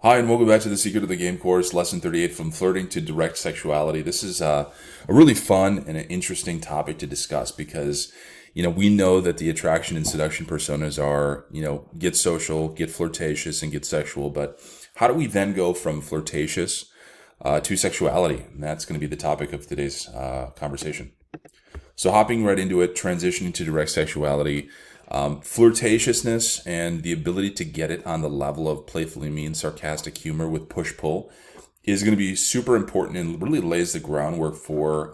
Hi, and welcome back to the Secret of the Game course, lesson 38, from flirting to direct sexuality. This is a really fun and an interesting topic to discuss because, we know that the attraction and seduction personas are, get social, get flirtatious, and get sexual. But how do we then go from flirtatious to sexuality? And that's going to be the topic of today's conversation. So hopping right into it, transitioning to direct sexuality, flirtatiousness and the ability to get it on the level of playfully mean, sarcastic humor with push-pull is going to be super important and really lays the groundwork for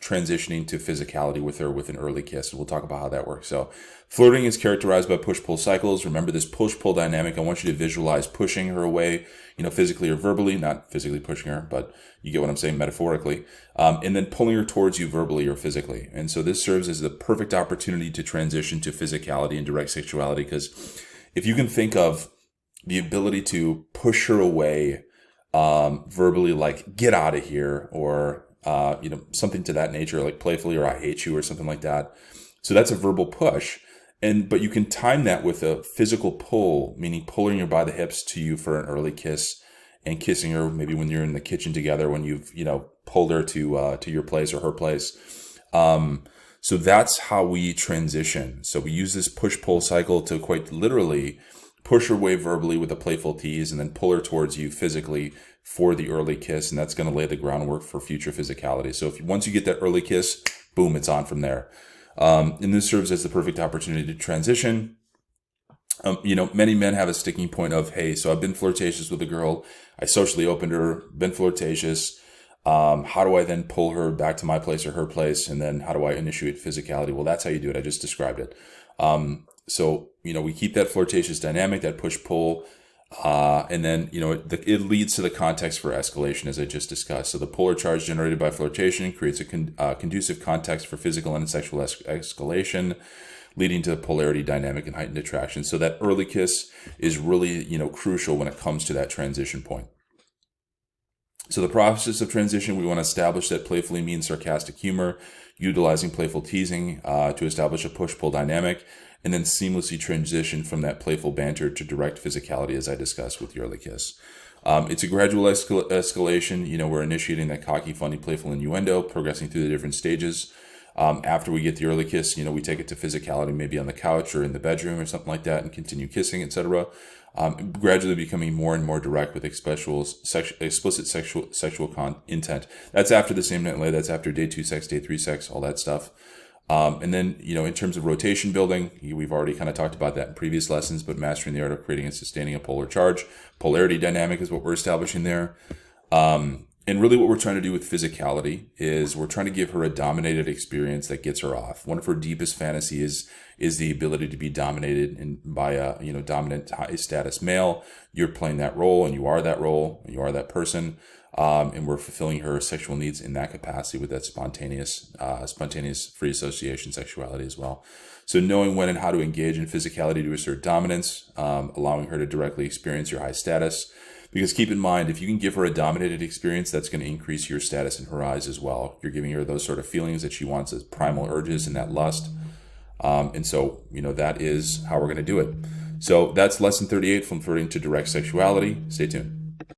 transitioning to physicality with her with an early kiss. We'll talk about how that works. So flirting is characterized by push-pull cycles. Remember this push-pull dynamic. I want you to visualize pushing her away, physically or verbally, not physically pushing her, but you get what I'm saying metaphorically, and then pulling her towards you verbally or physically. And so this serves as the perfect opportunity to transition to physicality and direct sexuality, because if you can think of the ability to push her away verbally, like get out of here, or something to that nature, like playfully, or I hate you, or something like that. So that's a verbal push. But you can time that with a physical pull, meaning pulling her by the hips to you for an early kiss and kissing her maybe when you're in the kitchen together, when you've, pulled her to your place or her place. So that's how we transition. So we use this push-pull cycle to quite literally push her away verbally with a playful tease and then pull her towards you physically for the early kiss. And that's going to lay the groundwork for future physicality. So once you get that early kiss, boom, it's on from there. And this serves as the perfect opportunity to transition. Many men have a sticking point of, hey, so I've been flirtatious with a girl. I socially opened her, been flirtatious. How do I then pull her back to my place or her place? And then how do I initiate physicality? Well, that's how you do it. I just described it. So we keep that flirtatious dynamic, that push-pull, and then, it leads to the context for escalation, as I just discussed. So the polar charge generated by flirtation creates a conducive context for physical and sexual escalation, leading to the polarity dynamic and heightened attraction. So that early kiss is really, crucial when it comes to that transition point. So the process of transition, we want to establish that playfully mean, sarcastic humor, utilizing playful teasing to establish a push-pull dynamic, and then seamlessly transition from that playful banter to direct physicality, as I discussed with the early kiss. It's a gradual escalation. We're initiating that cocky, funny, playful innuendo, progressing through the different stages. After we get the early kiss, we take it to physicality, maybe on the couch or in the bedroom or something like that, and continue kissing, etc. Gradually becoming more and more direct with explicit sexual intent. That's after the same night lay. That's after day 2 sex, day 3 sex, all that stuff. And then, in terms of rotation building, we've already kind of talked about that in previous lessons, but mastering the art of creating and sustaining a polar charge. Polarity dynamic is what we're establishing there. And really what we're trying to do with physicality is we're trying to give her a dominated experience that gets her off. One of her deepest fantasies is the ability to be dominated by a, dominant high status male. You're playing that role, and you are that role, and you are that person. And we're fulfilling her sexual needs in that capacity with that spontaneous free association sexuality as well. So knowing when and how to engage in physicality to assert dominance, allowing her to directly experience your high status. Because keep in mind, if you can give her a dominated experience, that's going to increase your status in her eyes as well. You're giving her those sort of feelings that she wants, as primal urges and that lust. And so, that is how we're going to do it. So that's lesson 38, from flirting to direct sexuality. Stay tuned.